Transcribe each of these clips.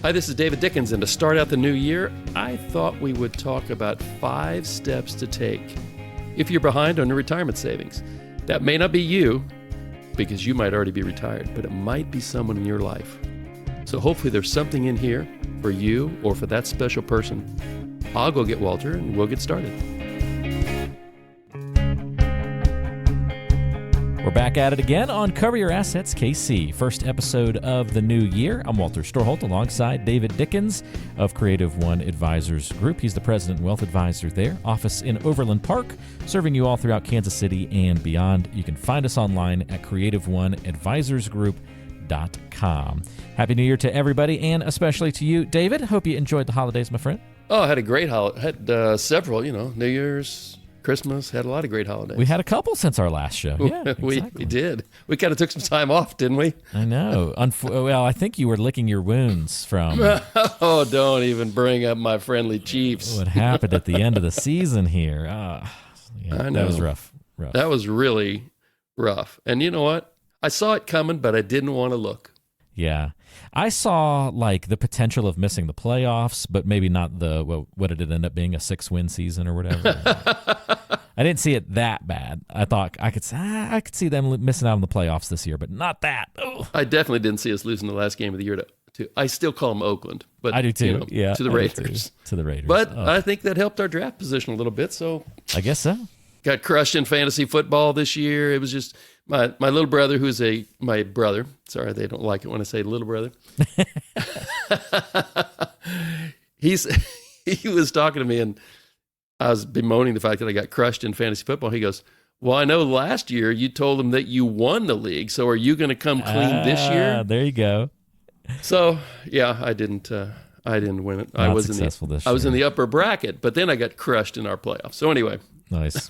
Hi, this is David Dickens, and to start out the new year, I thought we would talk about 5 steps to take if you're behind on your retirement savings. That may not be you, because you might already be retired, but it might be someone in your life. So hopefully there's something in here for you or for that special person. I'll go get Walter, and we'll get started. We're back at it again on Cover Your Assets KC, first episode of the new year. I'm Walter Storholt alongside David Dickens of Creative One Advisors Group. He's the president and wealth advisor there, office in Overland Park, serving you all throughout Kansas City and beyond. You can find us online at creativeoneadvisorsgroup.com. Happy New Year to everybody, and especially to you, David. Hope you enjoyed the holidays, my friend. Oh, I had a great holiday. Had several, New Year's, Christmas, had a lot of great holidays. We had a couple since our last show. Yeah, we exactly. did. We kind of took some time off, didn't we? I know. Well, I think you were licking your wounds from... Oh, don't even bring up my friendly Chiefs. What happened at the end of the season here. Yeah, I know. That was rough. That was really rough. And you know what? I saw it coming, but I didn't want to look. Yeah. I saw the potential of missing the playoffs, but maybe not what did it end up being, a 6-win season or whatever. I didn't see it that bad. I thought I could see them missing out on the playoffs this year, but not that. Ugh. I definitely didn't see us losing the last game of the year to I still call them Oakland, but I do too. To the Raiders. To the Raiders. But I think that helped our draft position a little bit. So I guess so. Got crushed in fantasy football this year. It was just my little brother, who's my brother. Sorry, they don't like it when I say little brother. He was talking to me, and I was bemoaning the fact that I got crushed in fantasy football. He goes, "Well, I know last year you told him that you won the league, so are you going to come clean this year?" There you go. So yeah, I didn't win it. Not successful this year. I was in the upper bracket, but then I got crushed in our playoffs. So anyway. Nice.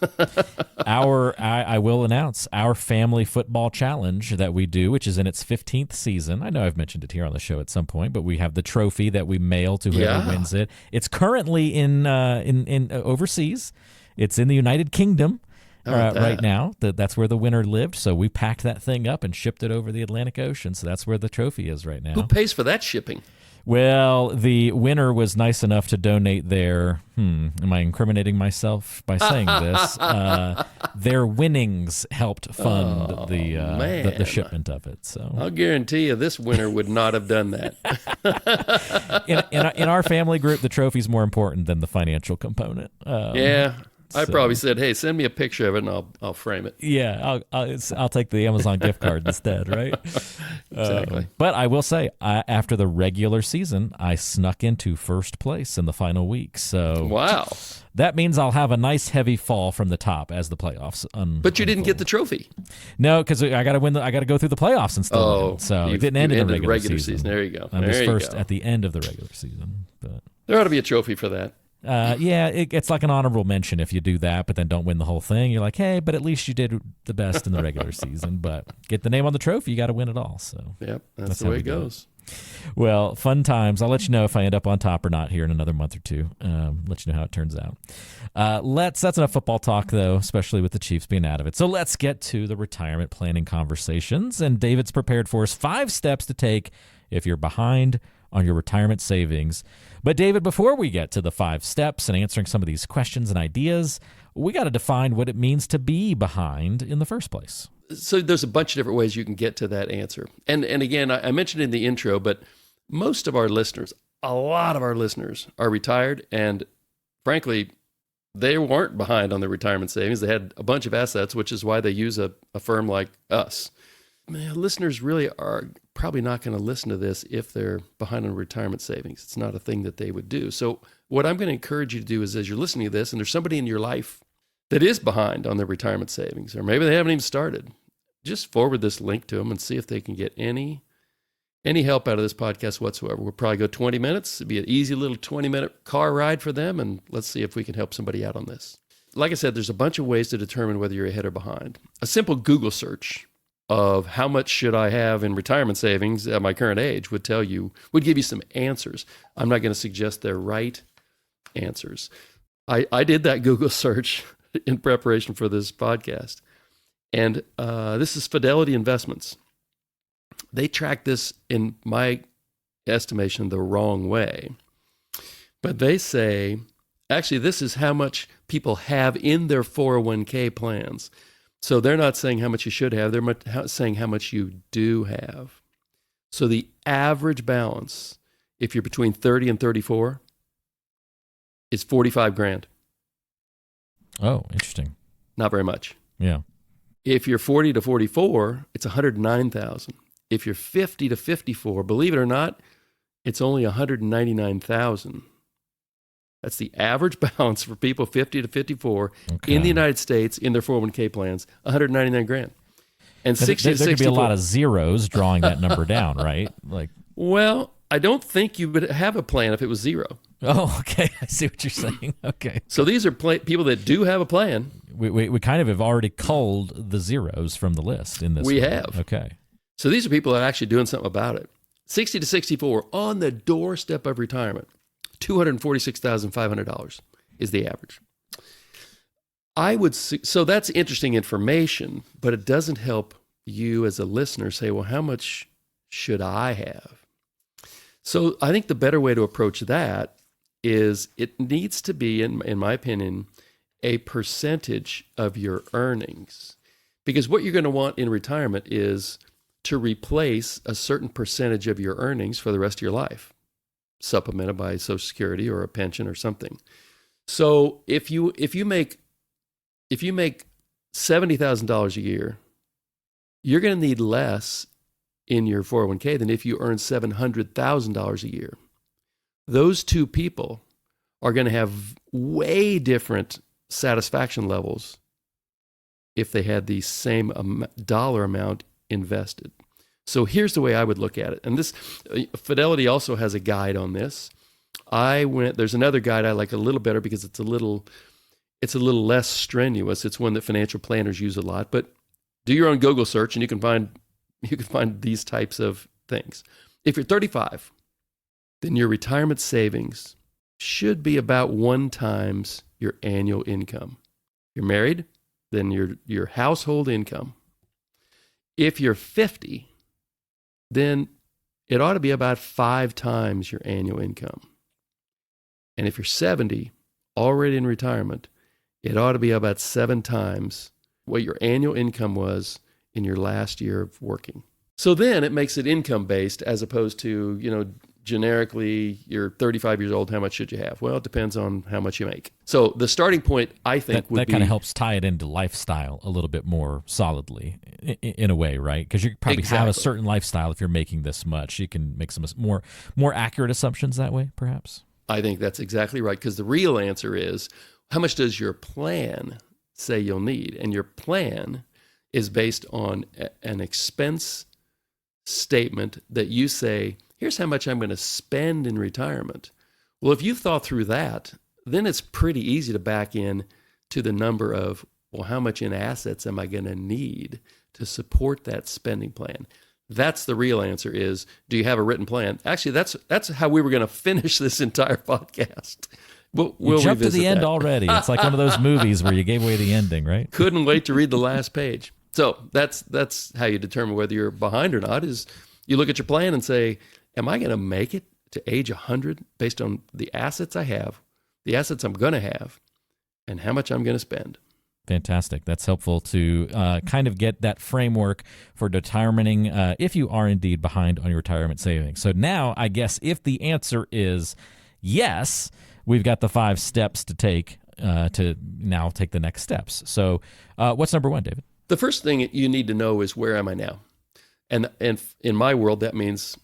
I will announce our family football challenge that we do, which is in its 15th season. I know I've mentioned it here on the show at some point, but we have the trophy that we mail to whoever wins it. It's currently in overseas. It's in the United Kingdom right now. That's where the winner lived. So we packed that thing up and shipped it over the Atlantic Ocean. So that's where the trophy is right now. Who pays for that shipping? Well, the winner was nice enough to donate their, am I incriminating myself by saying this? Their winnings helped fund the shipment of it. So I'll guarantee you this winner would not have done that. in our family group, the trophy's more important than the financial component. I probably said, "Hey, send me a picture of it, and I'll frame it." Yeah, I'll take the Amazon gift card instead, right? Exactly. But I will say, after the regular season, I snuck into first place in the final week. So wow, that means I'll have a nice heavy fall from the top as the playoffs. But you didn't get the trophy. No, because I got to win. I got to go through the playoffs and still win. So it didn't end in the regular season. There you go. I was first at the end of the regular season. But there ought to be a trophy for that. It's like an honorable mention if you do that, but then don't win the whole thing. You're like, hey, but at least you did the best in the regular season. But get the name on the trophy, you got to win it all. So yep, that's the way it goes. Well, fun times. I'll let you know if I end up on top or not here in another month or two. Let you know how it turns out. That's enough football talk, though, especially with the Chiefs being out of it. So let's get to the retirement planning conversations. And David's prepared for us 5 steps to take if you're behind on your retirement savings. But David, before we get to the 5 steps and answering some of these questions and ideas, we got to define what it means to be behind in the first place. So there's a bunch of different ways you can get to that answer. And again, I mentioned in the intro, but most of our listeners, a lot of our listeners are retired, and frankly, they weren't behind on their retirement savings. They had a bunch of assets, which is why they use a firm like us. Listeners really are probably not going to listen to this if they're behind on retirement savings. It's not a thing that they would do. So what I'm going to encourage you to do is, as you're listening to this and there's somebody in your life that is behind on their retirement savings, or maybe they haven't even started, just forward this link to them and see if they can get any help out of this podcast whatsoever. We'll probably go 20 minutes. It'd be an easy little 20-minute car ride for them, and let's see if we can help somebody out on this. Like I said, there's a bunch of ways to determine whether you're ahead or behind. A simple Google search of how much should I have in retirement savings at my current age would give you some answers. I'm not going to suggest they're right answers. I did that Google search in preparation for this podcast. And this is Fidelity Investments. They track this in my estimation the wrong way. But they say, actually, this is how much people have in their 401k plans. So they're not saying how much you should have, they're saying how much you do have. So the average balance, if you're between 30 and 34, is 45 grand. Oh, interesting. Not very much. Yeah. If you're 40 to 44, it's 109,000. If you're 50 to 54, believe it or not, it's only 199,000. That's the average balance for people 50 to 54 in the United States in their 401k plans, 199 grand. And 60 to 64. There could be a lot of zeros drawing that number down, right? Well, I don't think you would have a plan if it was zero. Oh, okay. I see what you're saying. Okay. So these are people that do have a plan. We kind of have already culled the zeros from the list in this. We have. Okay. So these are people that are actually doing something about it. 60 to 64 on the doorstep of retirement. $246,500 is the average. So that's interesting information, but it doesn't help you as a listener say, well, how much should I have? So I think the better way to approach that is it needs to be, in my opinion, a percentage of your earnings. Because what you're going to want in retirement is to replace a certain percentage of your earnings for the rest of your life, supplemented by Social Security or a pension or something. So if you make $70,000 a year, you're going to need less in your 401k than if you earn $700,000 a year. Those two people are going to have way different satisfaction levels if they had the same dollar amount invested. So here's the way I would look at it. And this, Fidelity also has a guide on this. There's another guide I like a little better because it's a little less strenuous. It's one that financial planners use a lot, but do your own Google search and you can find these types of things. If you're 35, then your retirement savings should be about 1 times your annual income. You're married, then your household income. If you're 50, then it ought to be about 5 times your annual income. And if you're 70, already in retirement, it ought to be about 7 times what your annual income was in your last year of working. So then it makes it income-based as opposed to, generically, you're 35 years old, how much should you have? Well, it depends on how much you make. So the starting point, I think, would be... That kind of helps tie it into lifestyle a little bit more solidly, in a way, right? Because you probably have a certain lifestyle if you're making this much. You can make some more accurate assumptions that way, perhaps? I think that's exactly right, because the real answer is, how much does your plan say you'll need? And your plan is based on an expense statement that you say, here's how much I'm going to spend in retirement. Well, if you've thought through that, then it's pretty easy to back in to the number of, well, how much in assets am I going to need to support that spending plan? That's the real answer is, do you have a written plan? Actually, that's how we were going to finish this entire podcast. We'll jumped to the end that. already. It's like one of those movies where you gave away the ending, right? Couldn't wait to read the last page. So that's how you determine whether you're behind or not, is you look at your plan and say, am I going to make it to age 100 based on the assets I have, the assets I'm going to have, and how much I'm going to spend? Fantastic. That's helpful to kind of get that framework for determining if you are indeed behind on your retirement savings. So now, I guess, if the answer is yes, we've got the 5 steps to take to now take the next steps. So what's number 1, David? The first thing you need to know is, where am I now? And in my world, that means,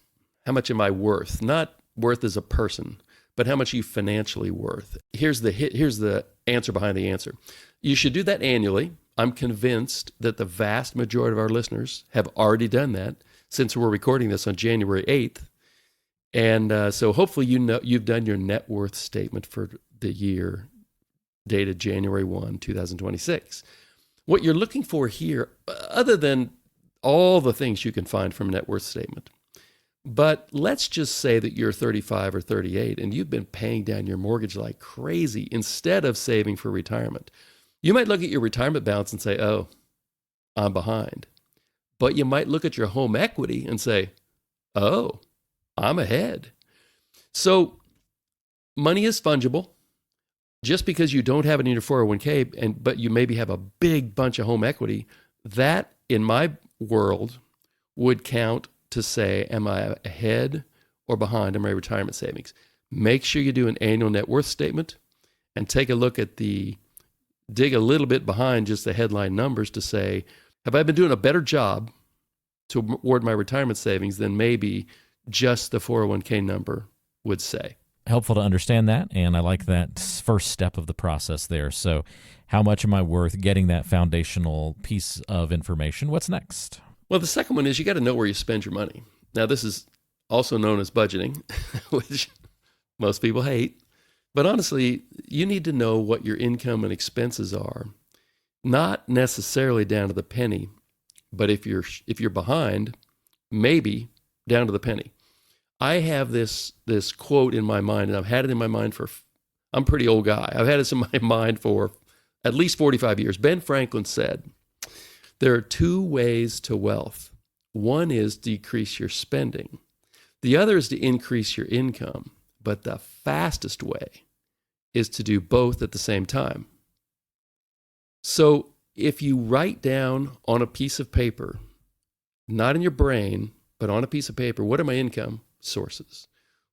how much am I worth? Not worth as a person, but how much are you financially worth? Here's the answer behind the answer. You should do that annually. I'm convinced that the vast majority of our listeners have already done that since we're recording this on January 8th. And so hopefully you've done your net worth statement for the year dated January 1, 2026. What you're looking for here, other than all the things you can find from a net worth statement, but let's just say that you're 35 or 38 and you've been paying down your mortgage like crazy instead of saving for retirement. You might look at your retirement balance and say, oh, I'm behind. But you might look at your home equity and say, oh, I'm ahead. So money is fungible. Just because you don't have it in your 401k, but you maybe have a big bunch of home equity, that in my world would count to say, am I ahead or behind in my retirement savings? Make sure you do an annual net worth statement and take a look at dig a little bit behind just the headline numbers to say, have I been doing a better job toward my retirement savings than maybe just the 401k number would say? Helpful to understand that, and I like that first step of the process there. So how much am I worth, getting that foundational piece of information? What's next? Well, the second one is you got to know where you spend your money. Now, this is also known as budgeting, which most people hate. But honestly, you need to know what your income and expenses are, not necessarily down to the penny, but if you're behind, maybe down to the penny. I have this quote in my mind, and I've had it in my mind I'm a pretty old guy. I've had this in my mind for at least 45 years. Ben Franklin said, there are two ways to wealth. One is decrease your spending. The other is to increase your income. But the fastest way is to do both at the same time. So if you write down on a piece of paper, not in your brain, but on a piece of paper, what are my income sources?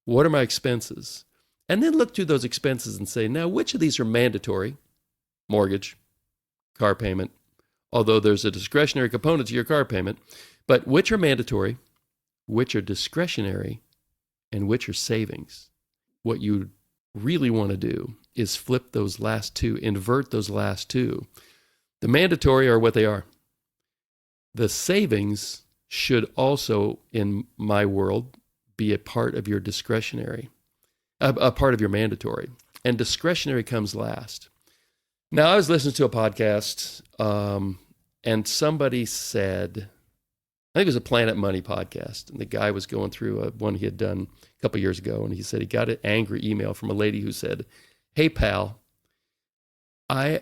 What are my expenses? And then look through those expenses and say, now, which of these are mandatory? Mortgage, car payment, although there's a discretionary component to your car payment, but which are mandatory, which are discretionary, and which are savings? What you really want to do is flip those last two, invert those last two. The mandatory are what they are. The savings should also, in my world, be a part of your discretionary, a part of your mandatory. And discretionary comes last. Now, I was listening to a podcast, and somebody said, I think it was a Planet Money podcast, and the guy was going through one he had done a couple years ago, and he said he got an angry email from a lady who said, hey, pal, I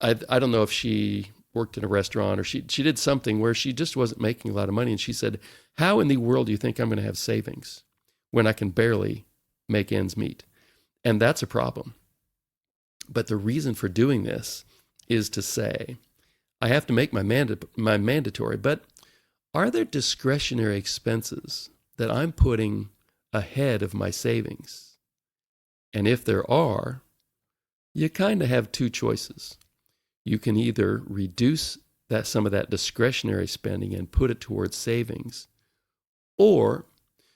don't know if she worked in a restaurant or she did something where she just wasn't making a lot of money. And she said, how in the world do you think I'm going to have savings when I can barely make ends meet? And that's a problem. But the reason for doing this is to say, I have to make my mandatory, but are there discretionary expenses that I'm putting ahead of my savings? And if there are, you kind of have two choices. You can either reduce some of that discretionary spending and put it towards savings, or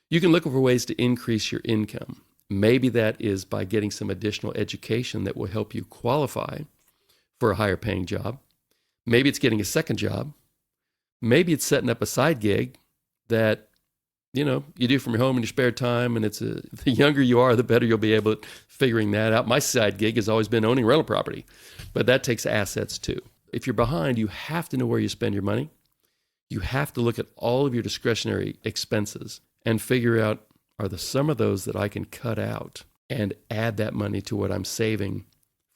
you can look for ways to increase your income. Maybe that is by getting some additional education that will help you qualify for a higher paying job. Maybe it's getting a second job. Maybe it's setting up a side gig that you do from your home in your spare time, and the younger you are, the better you'll be able at figuring that out. My side gig has always been owning rental property, but that takes assets too. If you're behind, you have to know where you spend your money. You have to look at all of your discretionary expenses and figure out, are there some of those that I can cut out and add that money to what I'm saving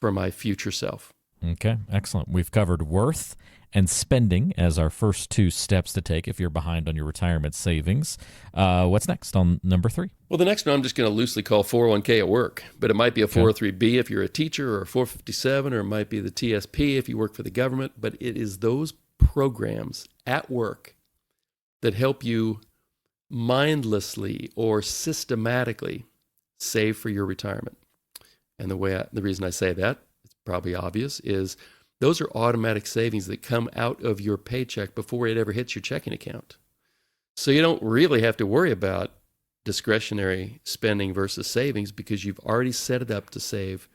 for my future self? Okay, excellent. We've covered worth and spending as our first two steps to take if you're behind on your retirement savings. What's next on number 3? Well, the next one I'm just going to loosely call 401k at work, but it might be a 403b if you're a teacher, or a 457, or it might be the TSP if you work for the government, but it is those programs at work that help you mindlessly or systematically save for your retirement. And the reason I say that, it's probably obvious, is those are automatic savings that come out of your paycheck before it ever hits your checking account. So you don't really have to worry about discretionary spending versus savings, because you've already set it up to save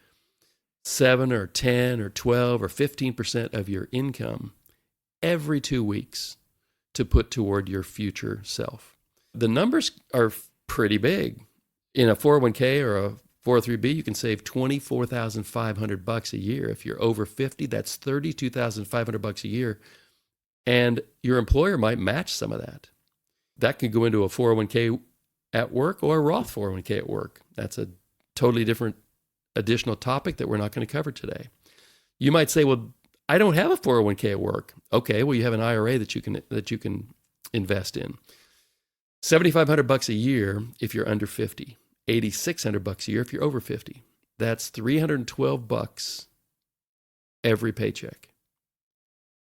7 or 10 or 12 or 15% of your income every 2 weeks to put toward your future self. The numbers are pretty big. In a 401k or a 403b, you can save $24,500 a year. If you're over 50, that's $32,500 a year. And your employer might match some of that. That could go into a 401k at work or a Roth 401k at work. That's a totally different additional topic that we're not going to cover today. You might say, well, I don't have a 401k at work. Okay, well, you have an IRA that you can invest in. $7,500 a year if you're under 50. $8,600 a year if you're over 50. That's $312 every paycheck.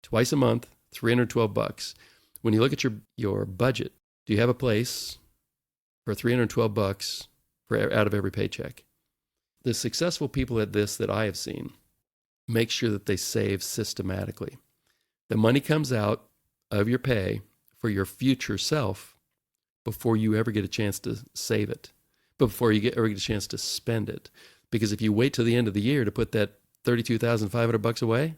Twice a month, $312. When you look at your budget, do you have a place for $312 out of every paycheck? The successful people at this that I have seen make sure that they save systematically. The money comes out of your pay for your future self before you ever get a chance to save it, before you ever get a chance to spend it. Because if you wait till the end of the year to put that $32,500 away,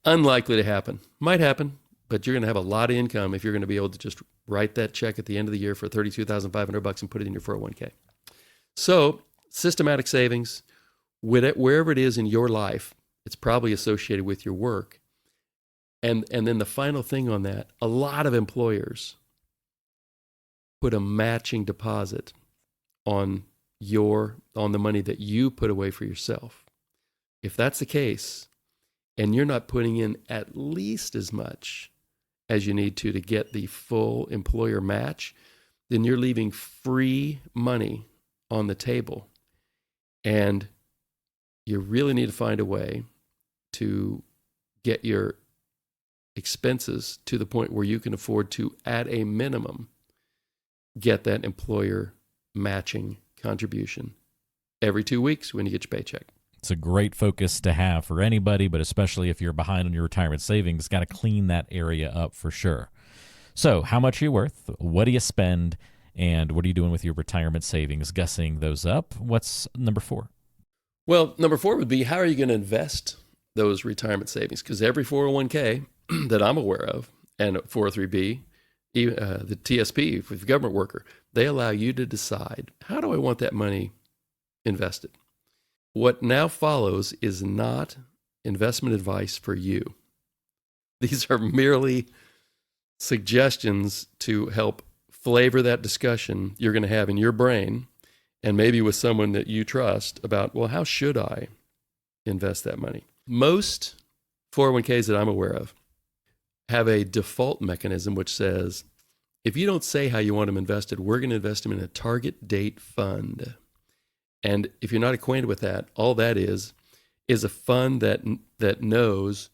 unlikely to happen. Might happen, but you're going to have a lot of income if you're going to be able to just write that check at the end of the year for $32,500 and put it in your 401k. So systematic savings, wherever it is in your life, it's probably associated with your work. And then the final thing on that, a lot of employers put a matching deposit on the money that you put away for yourself. If that's the case, and you're not putting in at least as much as you need to get the full employer match, then you're leaving free money on the table. And you really need to find a way to get your expenses to the point where you can afford to, at a minimum, get that employer matching contribution every 2 weeks when you get your paycheck. It's a great focus to have for anybody, but especially if you're behind on your retirement savings, got to clean that area up for sure. So how much are you worth? What do you spend? And what are you doing with your retirement savings? Gussing those up. What's number 4? Well, number 4 would be, how are you going to invest those retirement savings? Because every 401k that I'm aware of, and 403b, the TSP, if you're a government worker, they allow you to decide, how do I want that money invested? What now follows is not investment advice for you. These are merely suggestions to help flavor that discussion you're going to have in your brain, and maybe with someone that you trust, about, well, how should I invest that money? Most 401ks that I'm aware of have a default mechanism which says, if you don't say how you want them invested, we're going to invest them in a target date fund. And if you're not acquainted with that, all that is a fund that knows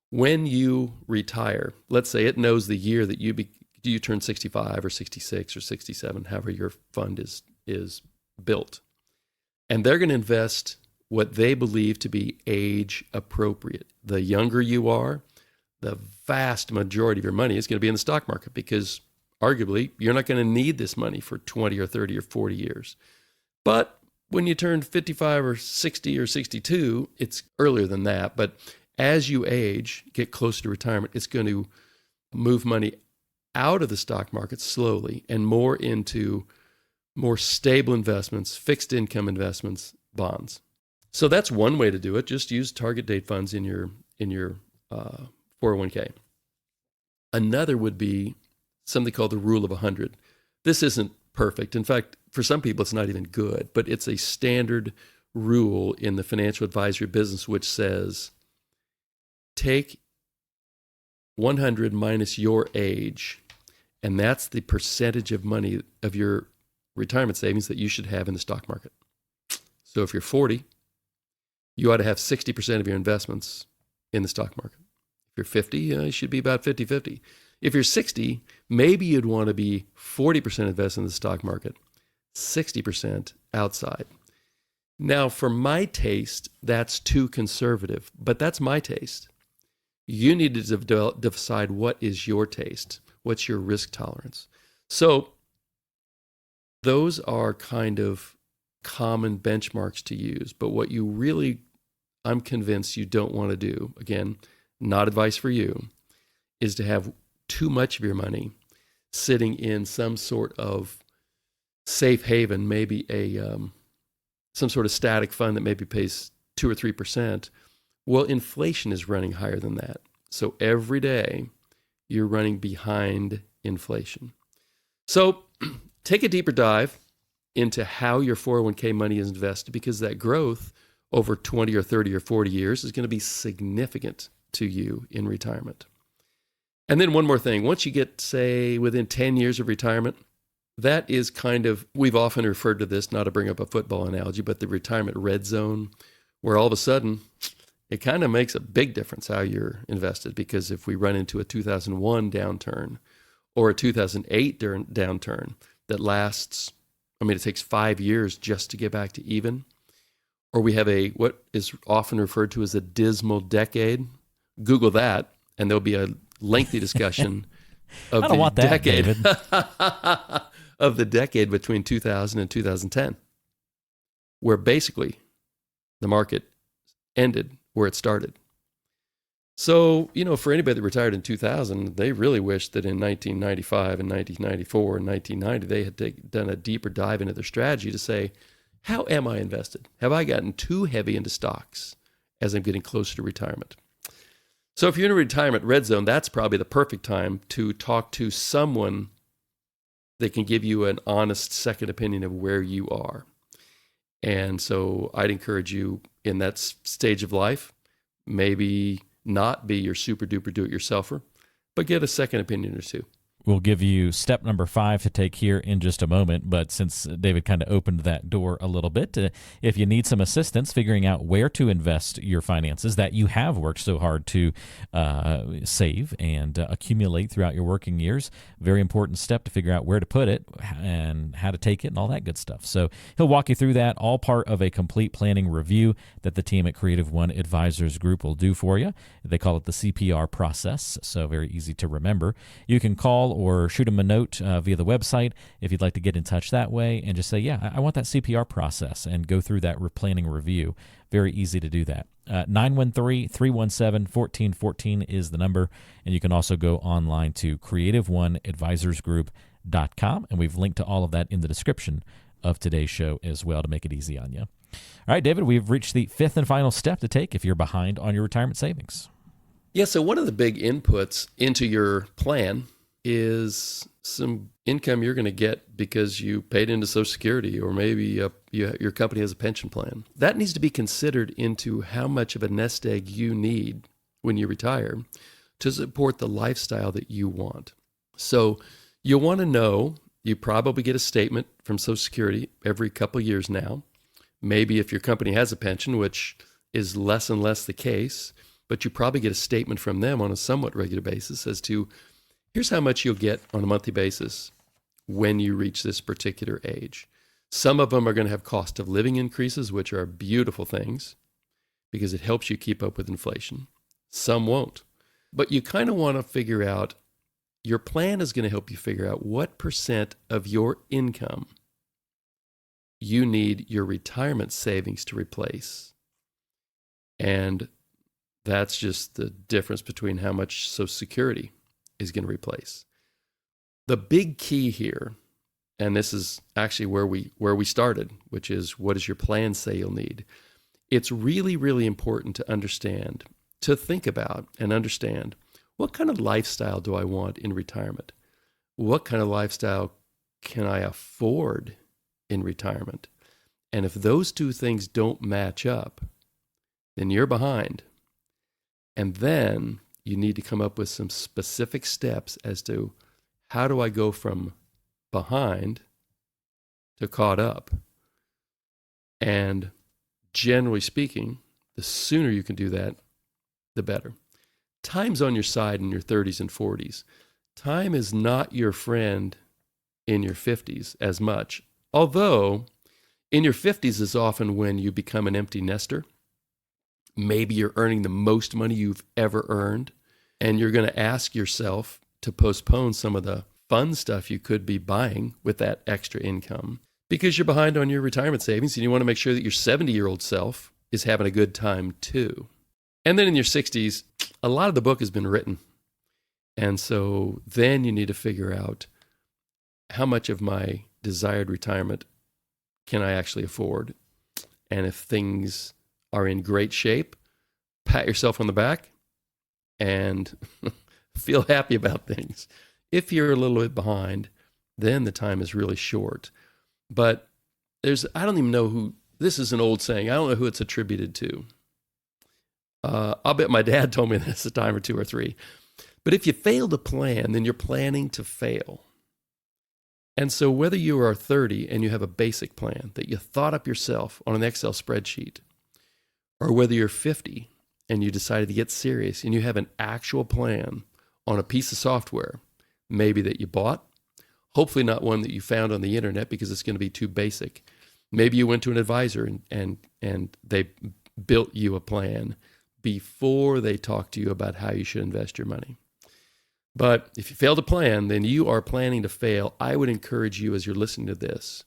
when you retire. Let's say it knows the year that you turn 65 or 66 or 67, however your fund is built. And they're going to invest what they believe to be age appropriate. The younger you are, the vast majority of your money is going to be in the stock market, because arguably you're not going to need this money for 20 or 30 or 40 years. But when you turn 55 or 60 or 62, it's earlier than that. But as you age, get closer to retirement, it's going to move money out of the stock market slowly and more into more stable investments, fixed income investments, bonds. So that's one way to do it. Just use target date funds in your 401k. Another would be something called the rule of 100. This isn't perfect. In fact, for some people, it's not even good, but it's a standard rule in the financial advisory business, which says, take 100 minus your age, and that's the percentage of money of your retirement savings that you should have in the stock market. So if you're 40, you ought to have 60% of your investments in the stock market. If you're 50, it should be about 50-50. If you're 60, maybe you'd want to be 40% invested in the stock market, 60% outside. Now, for my taste, that's too conservative, but that's my taste. You need to decide what is your taste, what's your risk tolerance. So those are kind of common benchmarks to use, but what you really, I'm convinced you don't want to do, again, not advice for you, is to have too much of your money sitting in some sort of safe haven, maybe some sort of static fund that maybe pays 2 or 3%. Well, inflation is running higher than that. So every day you're running behind inflation. So take a deeper dive into how your 401k money is invested, because that growth over 20 or 30 or 40 years is going to be significant to you in retirement. And then one more thing. Once you get, say, within 10 years of retirement, that is kind of, we've often referred to this, not to bring up a football analogy, but the retirement red zone, where all of a sudden it kind of makes a big difference how you're invested. Because if we run into a 2001 downturn or a 2008 downturn that lasts, it takes 5 years just to get back to even, or we have what is often referred to as a dismal decade, Google that, and there'll be a lengthy discussion of the decade, David. Of the decade between 2000 and 2010, where basically the market ended where it started. So, for anybody that retired in 2000, they really wish that in 1995 and 1994 and 1990, they had done a deeper dive into their strategy to say, how am I invested? Have I gotten too heavy into stocks as I'm getting closer to retirement? So if you're in a retirement red zone, that's probably the perfect time to talk to someone that can give you an honest second opinion of where you are. And so I'd encourage you in that stage of life, maybe not be your super duper do-it-yourselfer, but get a second opinion or two. We'll give you step number 5 to take here in just a moment. But since David kind of opened that door a little bit, if you need some assistance figuring out where to invest your finances that you have worked so hard to save and accumulate throughout your working years, very important step to figure out where to put it and how to take it and all that good stuff. So he'll walk you through that, all part of a complete planning review that the team at Creative One Advisors Group will do for you. They call it the CPR process, so very easy to remember. You can call or shoot them a note via the website if you'd like to get in touch that way and just say, yeah, I want that CPR process and go through that planning review. Very easy to do that. 913-317-1414 is the number, and you can also go online to creativeoneadvisorsgroup.com, and we've linked to all of that in the description of today's show as well to make it easy on you. All right, David, we've reached the 5th and final step to take if you're behind on your retirement savings. Yeah, so one of the big inputs into your plan is some income you're going to get because you paid into Social Security, or maybe your company has a pension plan. That needs to be considered into how much of a nest egg you need when you retire to support the lifestyle that you want. So you'll want to know, you probably get a statement from Social Security every couple of years now. Maybe if your company has a pension, which is less and less the case, but you probably get a statement from them on a somewhat regular basis as to, here's how much you'll get on a monthly basis when you reach this particular age. Some of them are going to have cost of living increases, which are beautiful things because it helps you keep up with inflation. Some won't. But you kind of want to figure out, your plan is going to help you figure out what percent of your income you need your retirement savings to replace. And that's just the difference between how much Social Security is going to replace. The big key here, and this is actually where we started, which is, what does your plan say you'll need? It's really, really important to understand, to think about and understand, what kind of lifestyle do I want in retirement? What kind of lifestyle can I afford in retirement? And if those two things don't match up, then you're behind. And then you need to come up with some specific steps as to, how do I go from behind to caught up? And generally speaking, the sooner you can do that, the better. Time's on your side in your 30s and 40s. Time is not your friend in your 50s as much, although in your 50s is often when you become an empty nester. Maybe you're earning the most money you've ever earned, and you're going to ask yourself to postpone some of the fun stuff you could be buying with that extra income because you're behind on your retirement savings, and you want to make sure that your 70-year-old self is having a good time too. And then in your 60s, a lot of the book has been written. And so then you need to figure out, how much of my desired retirement can I actually afford? And if things are in great shape, pat yourself on the back and feel happy about things. If you're a little bit behind, then the time is really short. But I don't even know who, this is an old saying, I don't know who it's attributed to. I'll bet my dad told me this a time or two or three. But if you fail to plan, then you're planning to fail. And so whether you are 30 and you have a basic plan that you thought up yourself on an Excel spreadsheet, or whether you're 50 and you decided to get serious and you have an actual plan on a piece of software, maybe that you bought, hopefully not one that you found on the internet because it's going to be too basic. Maybe you went to an advisor and they built you a plan before they talked to you about how you should invest your money. But if you fail to plan, then you are planning to fail. I would encourage you, as you're listening to this,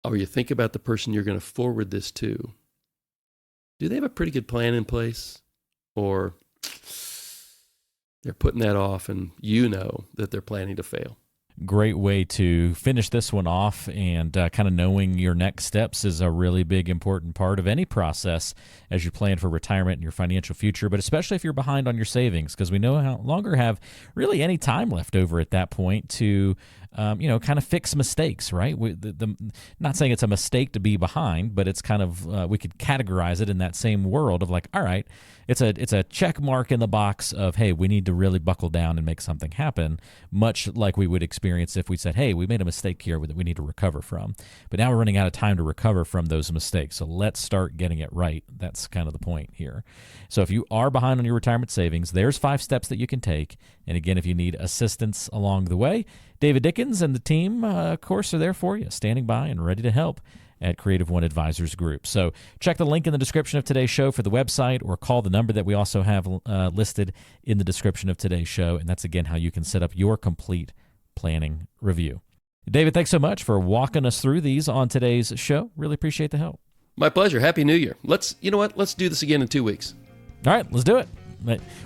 or you think about the person you're going to forward this to, do they have a pretty good plan in place? Or they're putting that off and you know that they're planning to fail? Great way to finish this one off, and kind of knowing your next steps is a really big, important part of any process as you plan for retirement and your financial future, but especially if you're behind on your savings, because we no longer have really any time left over at that point to kind of fix mistakes, right? Not saying it's a mistake to be behind, but it's kind of, we could categorize it in that same world of like, all right, it's a check mark in the box of, hey, we need to really buckle down and make something happen, much like we would experience if we said, hey, we made a mistake here that we need to recover from. But now we're running out of time to recover from those mistakes. So let's start getting it right. That's kind of the point here. So if you are behind on your retirement savings, there's 5 steps that you can take. And again, if you need assistance along the way, David Dickens and the team, of course, are there for you, standing by and ready to help at Creative One Advisors Group. So check the link in the description of today's show for the website, or call the number that we also have listed in the description of today's show. And that's, again, how you can set up your complete planning review. David, thanks so much for walking us through these on today's show. Really appreciate the help. My pleasure. Happy New Year. You know what? Let's do this again in 2 weeks. All right, let's do it.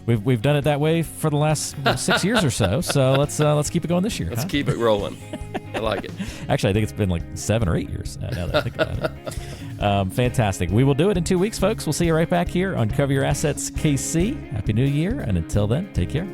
We've done it that way for the last 6 years or so. So let's keep it going this year. Let's keep it rolling. I like it. Actually, I think it's been like 7 or 8 years now that I think about it. Fantastic. We will do it in 2 weeks, folks. We'll see you right back here on Cover Your Assets KC. Happy New Year, and until then, take care.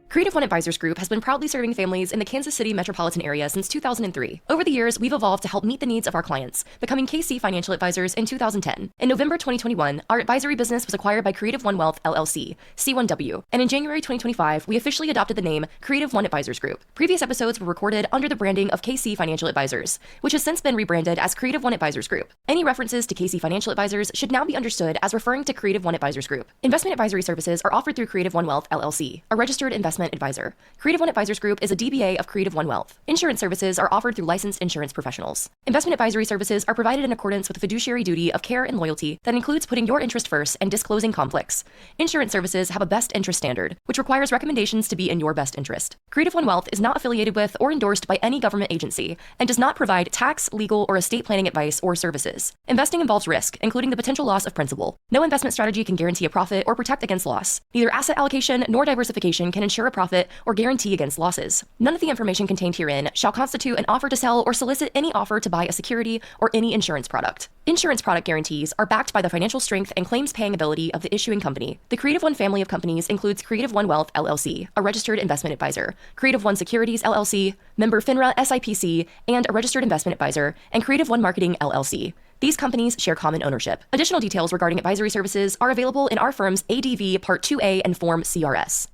Creative One Advisors Group has been proudly serving families in the Kansas City metropolitan area since 2003. Over the years, we've evolved to help meet the needs of our clients, becoming KC Financial Advisors in 2010. In November 2021, our advisory business was acquired by Creative One Wealth LLC, C1W, and in January 2025, we officially adopted the name Creative One Advisors Group. Previous episodes were recorded under the branding of KC Financial Advisors, which has since been rebranded as Creative One Advisors Group. Any references to KC Financial Advisors should now be understood as referring to Creative One Advisors Group. Investment advisory services are offered through Creative One Wealth LLC, a registered investment advisor. Creative One Advisors Group is a DBA of Creative One Wealth. Insurance services are offered through licensed insurance professionals. Investment advisory services are provided in accordance with the fiduciary duty of care and loyalty that includes putting your interest first and disclosing conflicts. Insurance services have a best interest standard, which requires recommendations to be in your best interest. Creative One Wealth is not affiliated with or endorsed by any government agency and does not provide tax, legal, or estate planning advice or services. Investing involves risk, including the potential loss of principal. No investment strategy can guarantee a profit or protect against loss. Neither asset allocation nor diversification can ensure a profit or guarantee against losses. None of the information contained herein shall constitute an offer to sell or solicit any offer to buy a security or any insurance product. Insurance product guarantees are backed by the financial strength and claims paying ability of the issuing company. The Creative One family of companies includes Creative One Wealth LLC, a registered investment advisor, Creative One Securities LLC, member FINRA SIPC, and a registered investment advisor, and Creative One Marketing LLC. These companies share common ownership. Additional details regarding advisory services are available in our firm's ADV Part 2A and Form CRS.